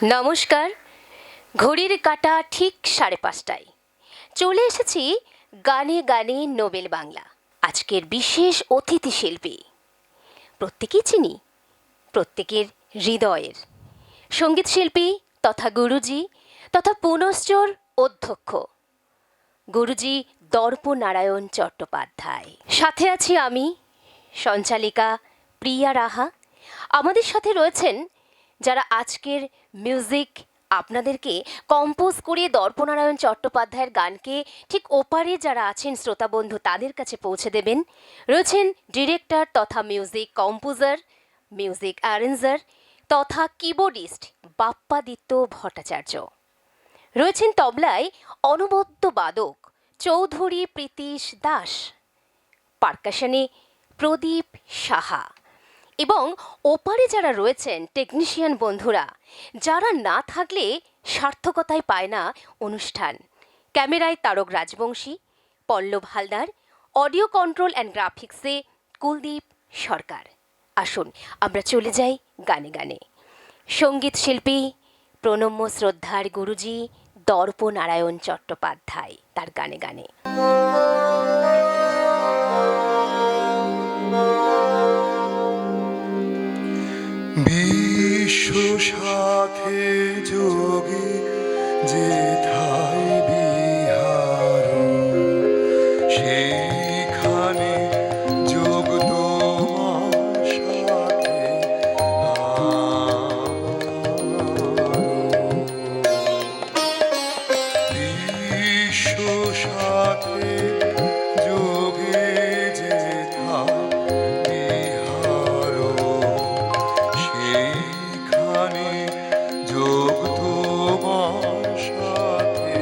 নমস্কার। ঘড়ির কাঁটা ঠিক 5:30টায় চলে এসেছি গানে গানে নোবেল বাংলা। আজকের বিশেষ অতিথি শিল্পী প্রত্যেকেই চিনি, প্রত্যেকের হৃদয়ের সঙ্গীত শিল্পী তথা গুরুজি তথা পুনশ্চর অধ্যক্ষ গুরুজি দর্পনারায়ণ চট্টোপাধ্যায়। সাথে আছি আমি সঞ্চালিকা প্রিয়া রাহা। আমাদের সাথে রয়েছেন যারা আজকের মিউজিক আপনাদেরকে কম্পোজ করে দর্পনারায়ণ চট্টোপাধ্যায়ের গানকে ঠিক ওপারে যারা আছেন শ্রোতাবন্ধু তাদের কাছে পৌঁছে দেবেন। রয়েছেন ডিরেক্টর তথা মিউজিক কম্পোজার, মিউজিক অ্যারেঞ্জার তথা কিবোর্ডিস্ট বাপ্পাদিত্য ভট্টাচার্য। রয়েছেন তবলায় অনবদ্য বাদক চৌধুরী প্রীতিশ দাস, পারকাশনে প্রদীপ সাহা এবং ওপারে যারা রয়েছেন টেকনিশিয়ান বন্ধুরা, যারা না থাকলে সার্থকতাই পায় না অনুষ্ঠান। ক্যামেরায় Tarak Rajbanshi, Pallab Haldar, audio control and গ্রাফিক্সে কুলদীপ সরকার। আসুন আমরা চলে যাই গানে গানে। সঙ্গীত শিল্পী প্রণম্য শ্রদ্ধার গুরুজি দর্পনারায়ণ চট্টোপাধ্যায়, তার গানে গানে। বিশ্ব সাথে যোগে যেথায় বিহার, সেইখানে যোগ তোমার সাথে বিশ্ব সাথে যোগে যেথায় বিহার, সেইখানে যোগ তোমার সাথে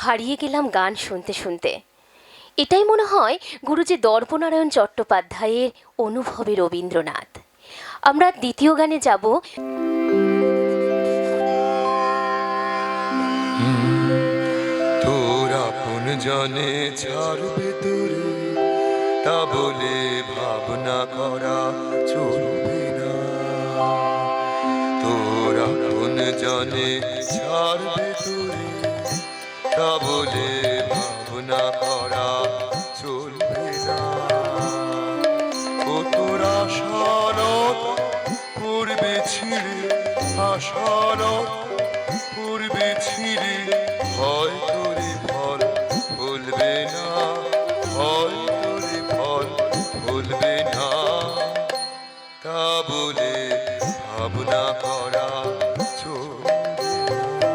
হারিয়ে গেলাম গান শুনতে শুনতে। এটাই মনে হয় গুরুজি দর্পনারায়ণ চট্টোপাধ্যায়ের অনুভবে রবীন্দ্রনাথ। আমরা দ্বিতীয় গানে যাব। তোর আপন জানে ছাড়বে তোরে, তা বলে ভাবনা করা চলবে না। তোর আপন জানে ছাড়বে তোরে, তা বলে ভাবনা করা চলবে না। ও তোর আশারত পূর্বে ছিঁড়ে, আশারত পূর্বে ছিঁড়ে, হয় তোরে ফল ভুলবে না, হয় তোরে ফল ভুলবে না। তা বলে ভাবনা করা চলবে না।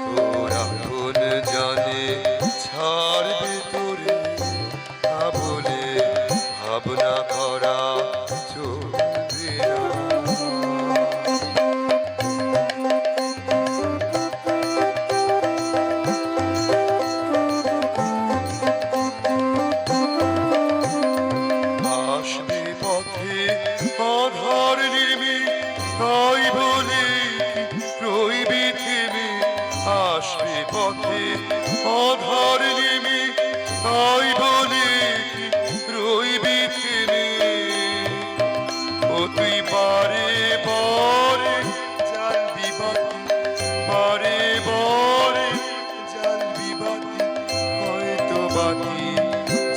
তোর আপন জানে ছাড়বে তোরে, তা বলে ভাবনা করা চলবে না। আসবে পথে আধার নেমে, তাই বলে কি রইবি থেমে। আসবে পথে আধার নেমে, তাই বলে কি রইবি থেমে। ও তুই বারে বারে জ্বালবি বাতি, বারে বারে জ্বালবি বাতি, হয়তো বাতি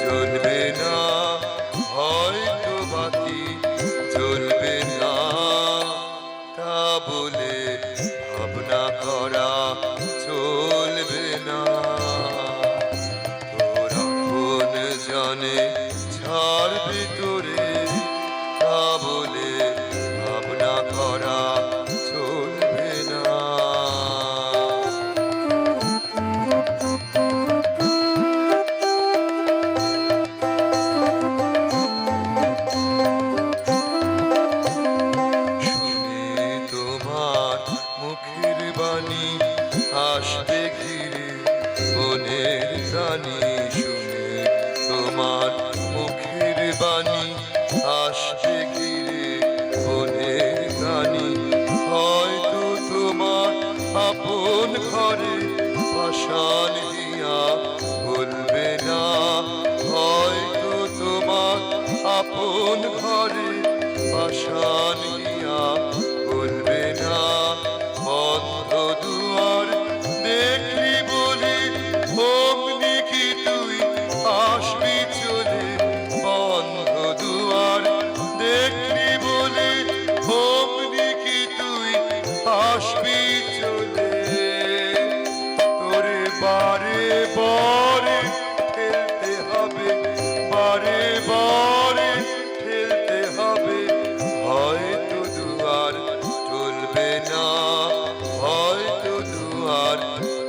জ্বলবে না, হয়তো বাতি জ্বলবে না। তা বলে ভাবনা করা চলবে না। তোর আপন জানে ছাড়বে তোরে, তা বলে ভাবনা করা চলবে না। শুনে তোমার মুখের বাণী আসবে ঘিরে বনের প্রাণী। শুনে তোমার মুখের বাণী আসবে ঘিরে বনের প্রাণী। হয়তো তোমার আপন ঘরে পাষাণ হিয়া বলবে না, হয়তো তোমার আপন ঘরে পাষাণ হিয়া বলবে না। বন্ধ দুয়ার দেখলি বলে অমনি কি তুই আসবি চলে। বন্ধ দুয়ার দেখলি বলে অমনি কি তুই আসবি চলে। তোরে বারে বারে ঠেলতে হবে, বারে বারে ঠেলতে হবে, হয়তো দুয়ার টলবে না, হয়তো দুয়ার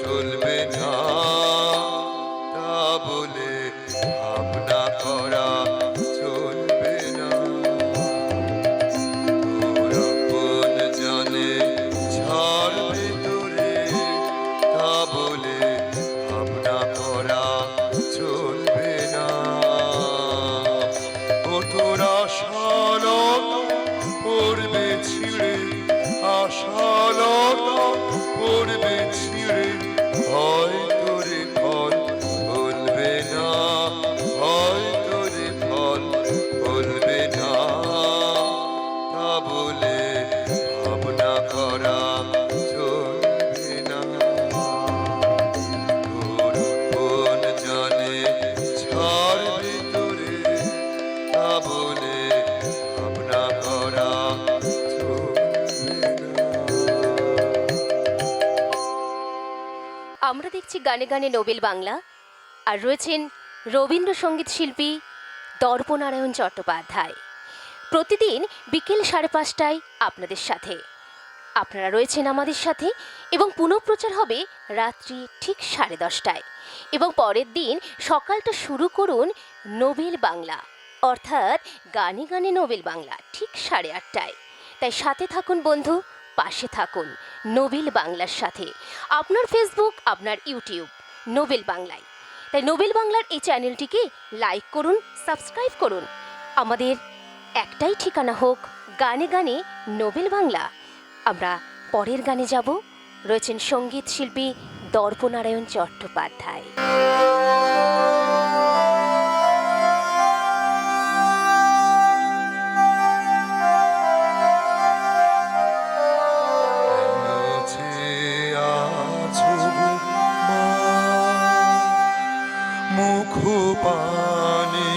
টলবে না। তা বলে ভাবনা করা চলবে না। তোর আপন জানে ছাড়বে তোরে, তা বলে ভাবনা করা চলবে না। ও তোর আশারত পড়বে ছিঁড়ে, আশারত পড়বে ছিঁড়ে, হয় তোরে ফল বলবে না, হয় তোরে ফল বলবে না। তা বলে ভাবনা করা চলবে না। তোর আপন জানে ছাড়বে তোরে, তা বলে ভাবনা করা চলবে না। আমরা দেখছি গানে গানে নোবেল বাংলা, আর রয়েছেন রবীন্দ্রসঙ্গীত শিল্পী দর্পনারায়ণ চট্টোপাধ্যায়। প্রতিদিন বিকেল 5:30টায় আপনাদের সাথে আপনারা রয়েছেন আমাদের সাথে, এবং পুনঃপ্রচার হবে রাত্রি ঠিক 10:30টায়। এবং পরের দিন সকালটা শুরু করুন নোবেল বাংলা, অর্থাৎ গানে গানে নোবেল বাংলা ঠিক 8:30টায়। তাই সাথে থাকুন বন্ধু, পাশে থাকুন নোবেল বাংলার সাথে। আপনার ফেসবুক, আপনার ইউটিউব নোবেল বাংলায়। তাই নোবেল বাংলার এই চ্যানেলটিকে লাইক করুন, সাবস্ক্রাইব করুন। আমাদের একটাই ঠিকানা হোক গানে গানে নোবেল বাংলা। আমরা পরের গানে যাব। রয়েছেন সঙ্গীত শিল্পী দর্পনারায়ণ চট্টোপাধ্যায়। মুখ পানে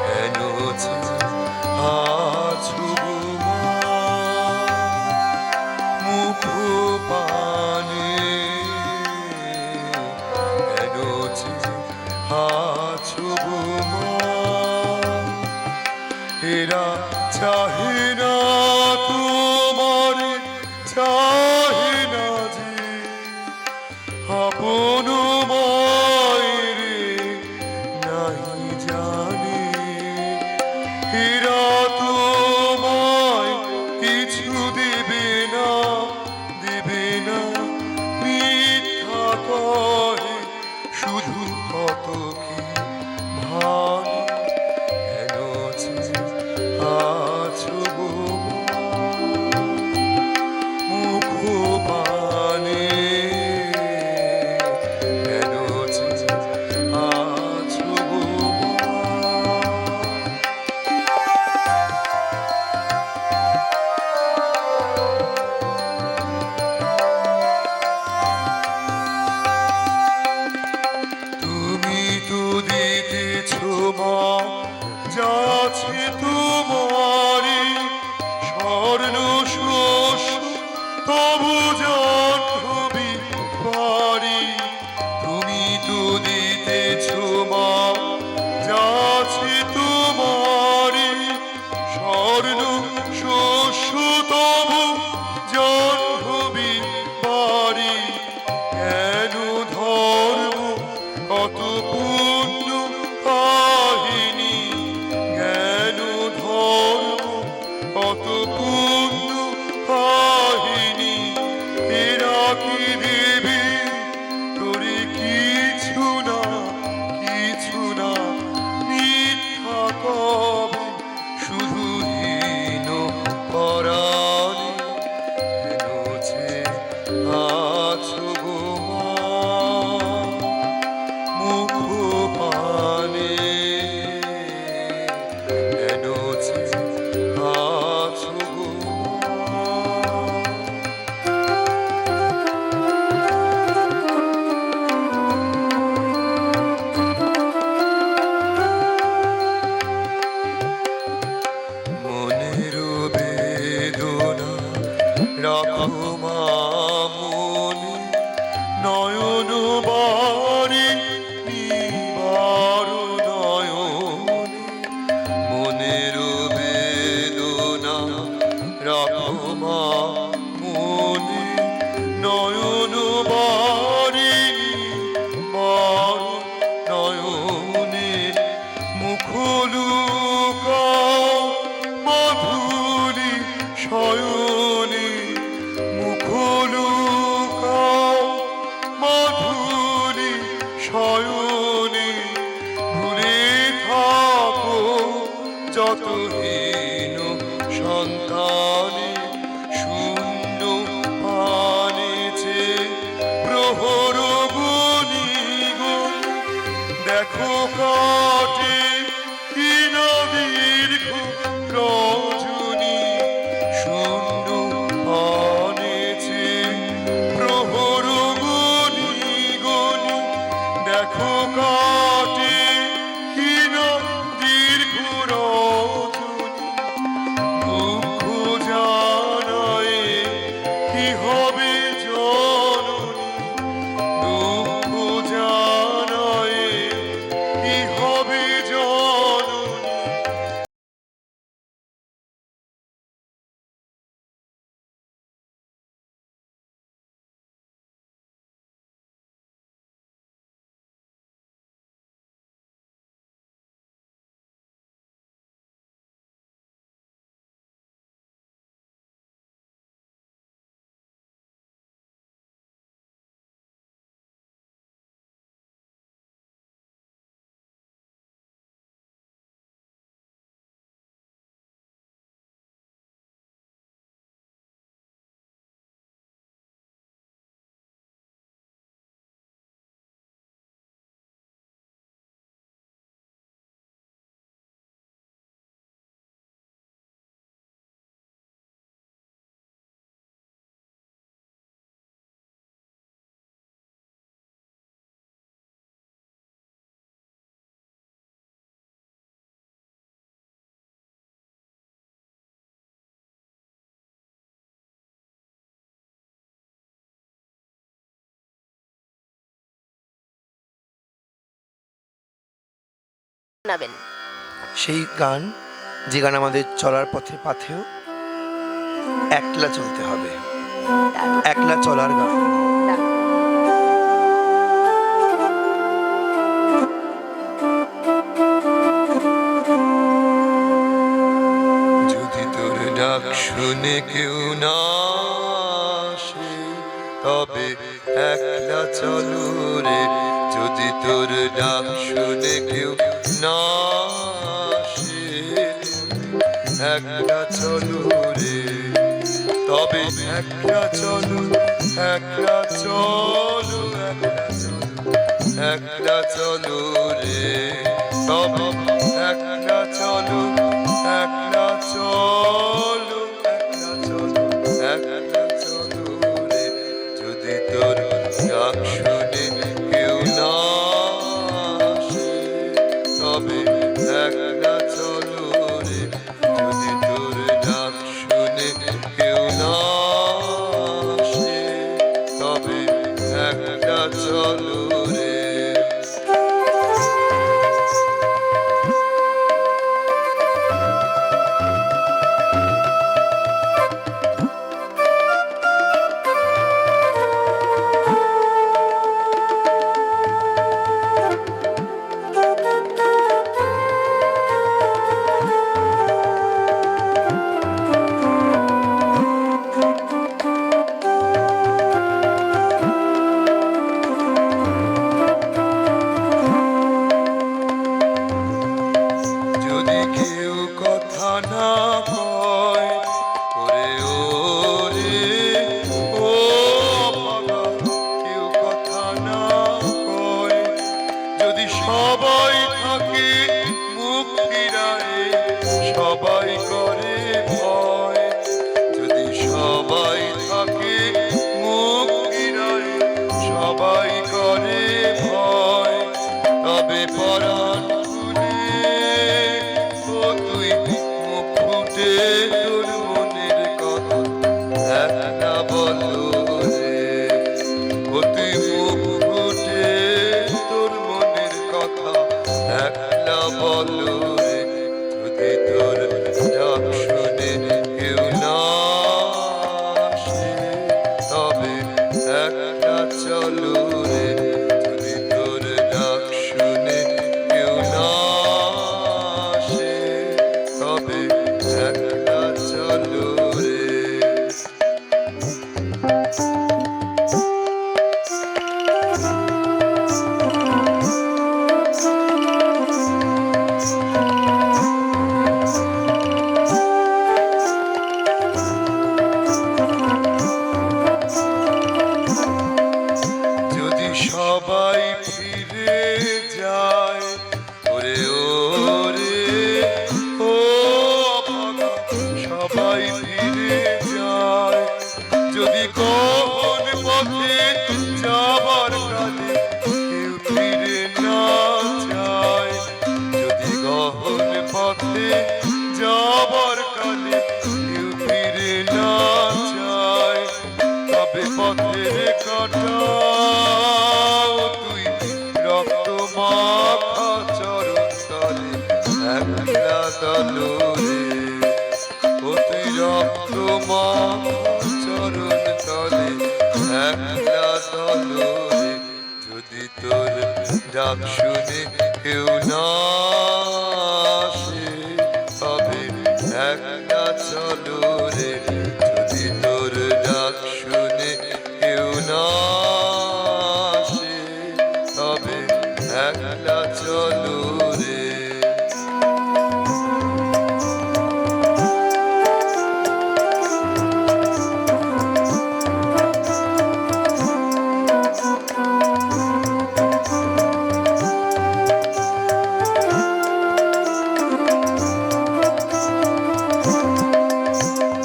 হেন আছো মুখ পানে হেন আছো এরা চাহে না তোমার, চাহে না যে আপন মায়েরে নাই জানে। এরা তোমায় কিছু দেবে না, দেবে না, মিথ্যা কহে শুধু কত কি ভানে হেন আছো মুখ পানে হেন আছো তুমি তো দিতেছো মা যাচ্ছে তোমারি স্বর্ণ শস্য তবু জাহ্নবী বাড়ি। তুমি তো দিতেছো মা যাচ্ছে তোমারি স্বর্ণ শস্য তবু জাহ্নবী বাড়ি। কেন ধর্ম কত পুণ্য কাহিনী, জ্ঞান ধর্ম কত পুণ্য কাহিনী। এরা কি দেবে তোরে কিছু না, কিছু না, মিথ্যা কবে শুধু হীন পরাণে হেন আছো মুখ পানে হেন আছো মনের বেদনা রাখো মা মনে, নয়ন বাড়ি নিবার নয়নে। মনের বেদনা রাখো মা মনে, নয়ন বাড়ি নিবার নয়নে। মুখ লুকাও মাধুরী শয়নে, মুখ লুকাও মাধুরী শয়নে। ভুলে থাকো যত হীন সন্তানে, শূন্য পানেছে প্রহর গুণিগুণ। দেখো কাটে কি না দীর্ঘ রজনী, শূন্য আনেছে প্রহর গুণিগুণ। দেখো কাটে কি না দীর্ঘ রজনী, দুঃখ জানায় কি হবে জননী, দুঃখ জানায় কি হবে জননী। শোনাবেন। সেই গান, যে গান আমাদের চলার পাথেও একলা চলতে হবে, দারুণ, একলা চলার গান। দারুণ। যদি তোর ডাক শুনে কেউ না আসে, তবে একলা চলো রে। যদি তোর ডাক শুনে কেউ না আসে, একলা চলো রে। তবে একলা চলো, একলা চলো, একলা চলো, একলা চলো রে। তবে একলা চলো, একলা চলো, একলা চলো, একলা চলো রে। যদি তোর ডাক শুনে কেউ না আসে, তবে একলা চলো রে। যদি তোর ডাক শুনে কেউ না আসে, তবে একলা চলো রে। যদি কেউ কথা না কয়, ওরে ওরে ও বাবা, কেউ কথা না কয়, যদি সবাই থাকে মুখ ফিরায়ে, সবাই করে ভয়। যদি সবাই থাকে মুখ ফিরায়ে, সবাই করে ভয়, তবে পরাণ ও তুই মুখ ফুটে তোর মনের কথা একলা বলো রে। ও তুই মুখ ফুটে তোর মনের কথা একলা বলো রে। যদি তোর ডাক শুনে কেউ না আসে, তবে একলা চলো রে। যদি তোর ডাক শুনে কেউ না আসে, তবে একলা চলো রে। যদি সবাই ফিরে যায়, ওরে ওরে ও ভাগা, সবাই ফিরে যায়। যদি কোন পথে যাবার কালে কেউ ফিরে না যায়, যদি গহন পথে যাবার কালে কেউ ফিরে না যায়, তবে পথের কাটাও তুই রক্ত মাখা চরণ তলে একলা চলো রে। ও তুই রক্ত মাখা চরণ তলে একলা চলো রে। যদি তোর ডাক শুনে কেউ না আসে, তবে একলা চলো রে। যদি তোর ডাক শুনে কেউ না আসে, তবে একলা চলো রে।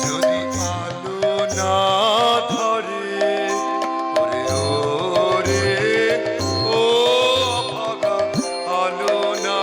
যদি আলো না ধরে, ওরে ওরে ও ভাগা, আলো না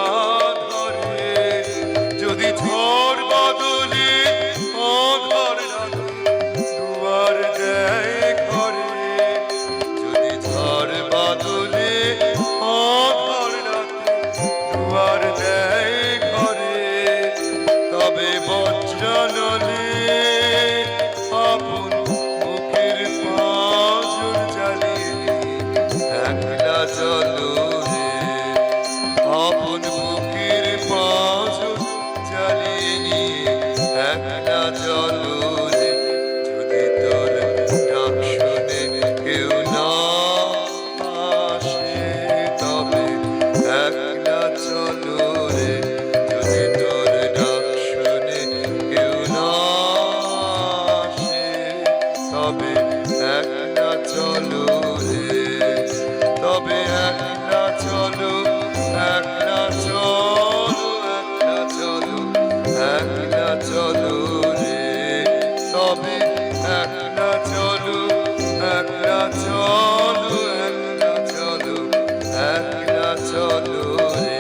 চলো রে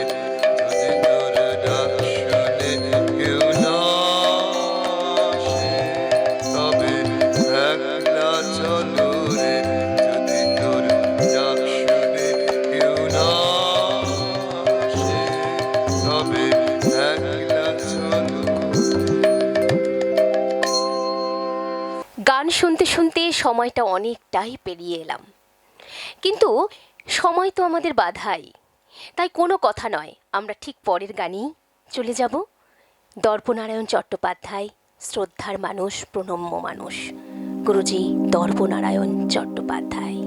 যদি তোর ডাক শুনে কেউ না আসে তবে একলা চলো রে যদি তোর ডাক শুনে কেউ না আসে তবে একলা চলো। গান শুনতে শুনতে সময়টা অনেকটাই পেরিয়ে এলাম, কিন্তু সময় তো আমাদের বাধাই। তাই কোনো কথা নয়, আমরা ঠিক পরের গানেই চলে যাব। দর্পনারায়ণ চট্টোপাধ্যায়, শ্রদ্ধার মানুষ, প্রণম্য মানুষ, গুরুজি দর্পনারায়ণ চট্টোপাধ্যায়।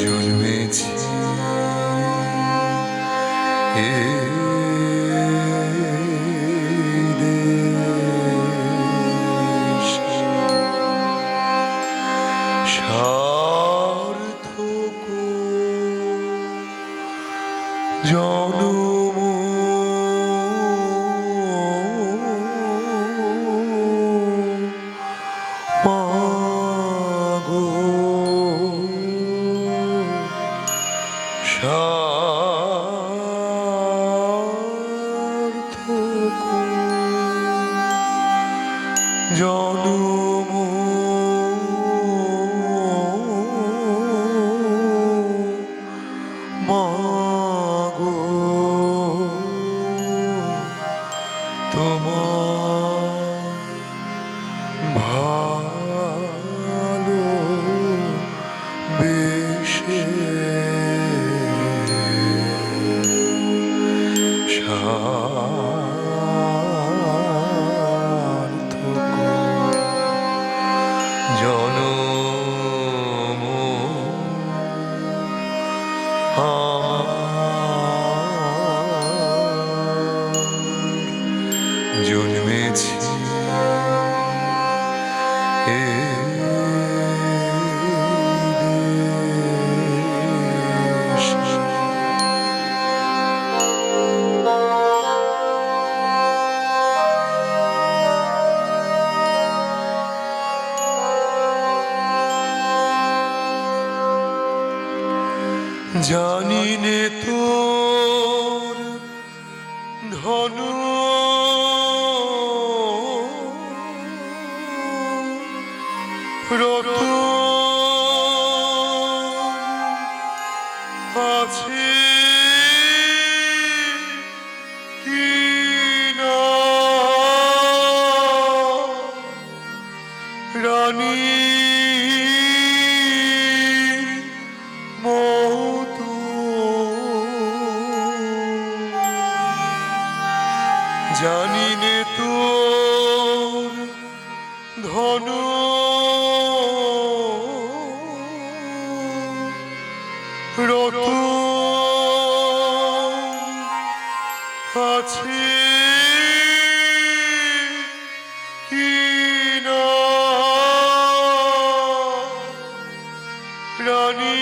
জন্মেছি সার্থক জনম মাগো সার্থক জনম মাগো তোমার ভালো বেশে সার্থক জনম জন্মেছি জানি নে তোর ধন রত আছে কি না রানী মতো জানি নে তোর ধন রত আছে কি না রানী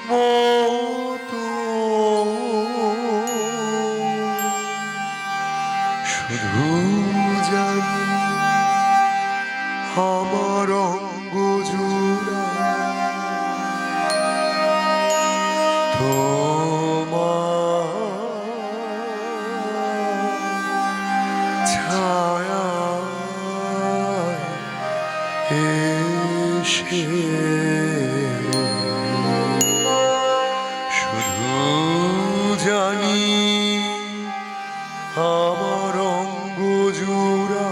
মতো শুধু জানি আমার অঙ্গ জুড়া তোমার ছায়ায় এসে শুধু জানি আমার অঙ্গ জুড়া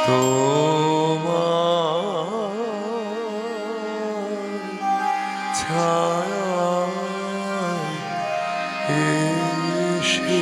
তোমার ছায়ায় এসে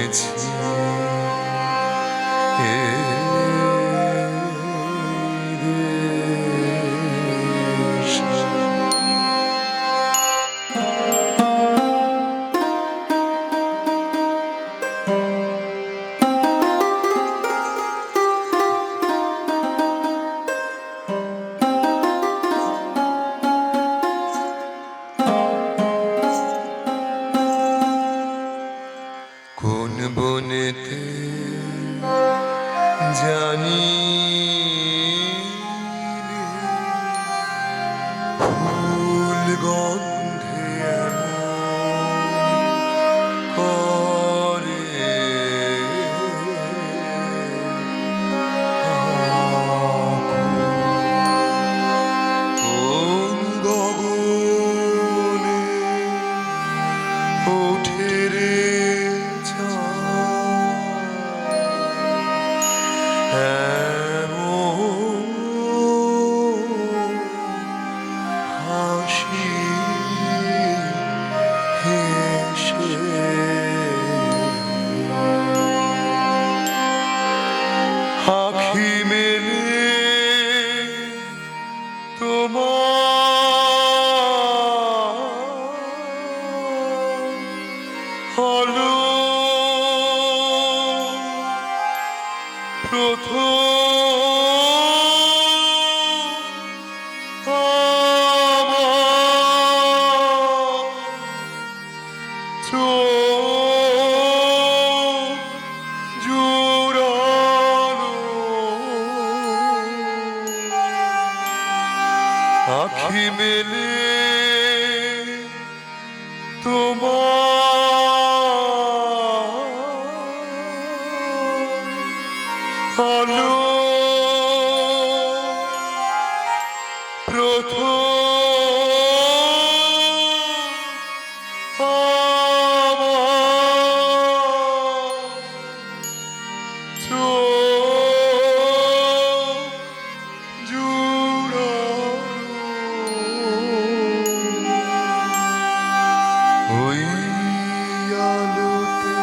জন্মেছি এই দেশে। কোন বনেতে জানি ফুল গন্ধে এমন করে কোন গগনে ওঠে রে হাসি হেসে আখি মেলে তোমার হলো প্রথম চোখ জুড়ানো আখি মেলে তোমার আলো প্রথম ওই আলোতে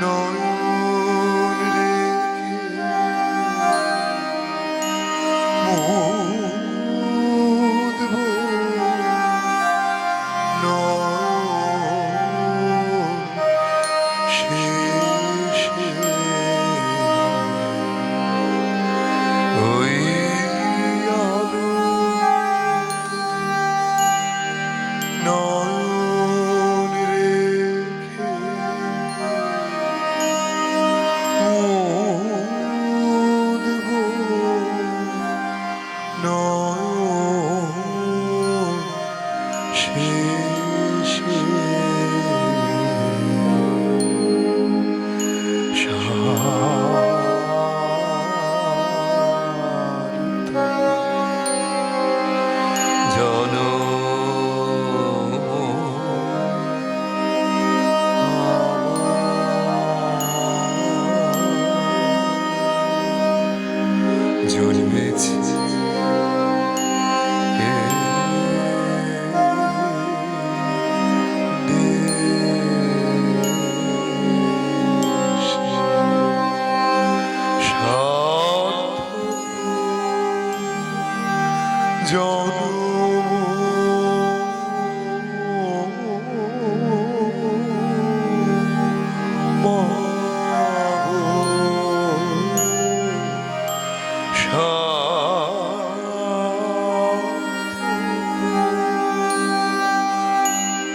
নয়ন রেখে মুদব নয়ন শেষে ওই আলো নয়ন রেখে মুদব নয়ন শেষে জন্মেছি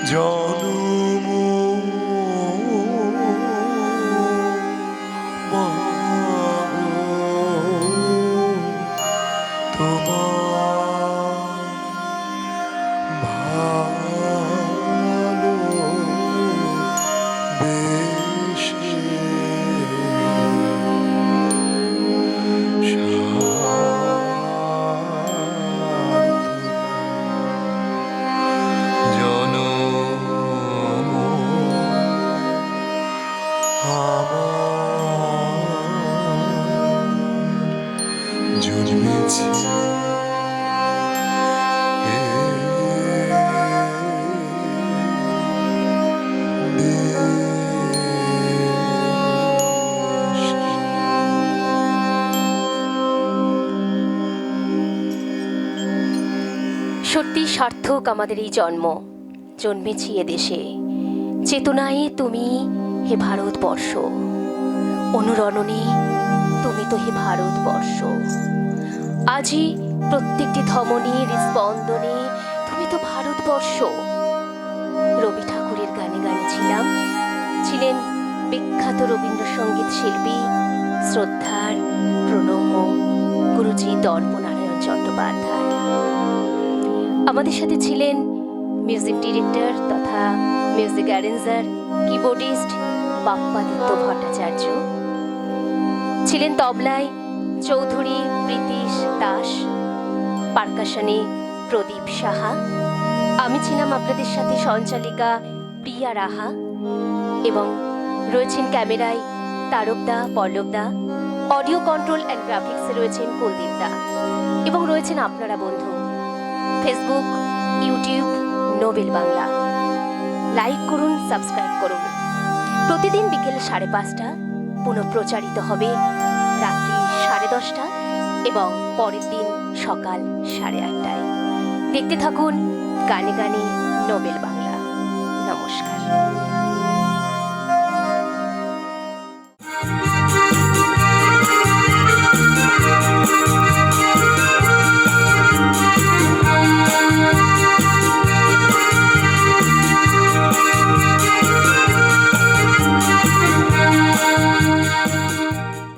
জনম তোমার ভালো বেশে জনম সত্যি সার্থক আমাদের এই জন্ম, জন্মেছি এ দেশে, চেতনায় তুমি হে ভারতবর্ষ, অনুরণনে তুমি তো হে ভারতবর্ষ। আজই প্রত্যেকটি ধমনীর স্পন্দনে তুমি তো ভারতবর্ষ। রবি ঠাকুরের গানে গানে ছিলেন বিখ্যাত রবীন্দ্রসঙ্গীত শিল্পী, শ্রদ্ধার প্রণম্য গুরুজি দর্পনারায়ণ চট্টোপাধ্যায়। আমাদের সাথে ছিলেন মিউজিক ডিরেক্টর তথা music arranger, keyboardist Bappaditya Bhattacharya. ছিলেন তবলায় চৌধুরী প্রীতিশ দাস, পারকাশনে প্রদীপ সাহা। আমি ছিলাম আপনাদের সাথে সঞ্চালিকা প্রিয়া রাহা, এবং রয়েছেন ক্যামেরায় তারকদা, পল্লবদা, অডিও কন্ট্রোল অ্যান্ড গ্রাফিক্সে রয়েছেন কুলদীপদা, এবং রয়েছেন আপনারা বন্ধু। Facebook, YouTube Nobel Bangla. Like করুন, সাবস্ক্রাইব করুন। প্রতিদিন বিকেল 5:30 পুনঃপ্রচারিত হবে রাত্রি 10:30 এবং পরের দিন সকাল 8:30। দেখতে থাকুন গানে গানে নোবেল বাংলা। নমস্কার।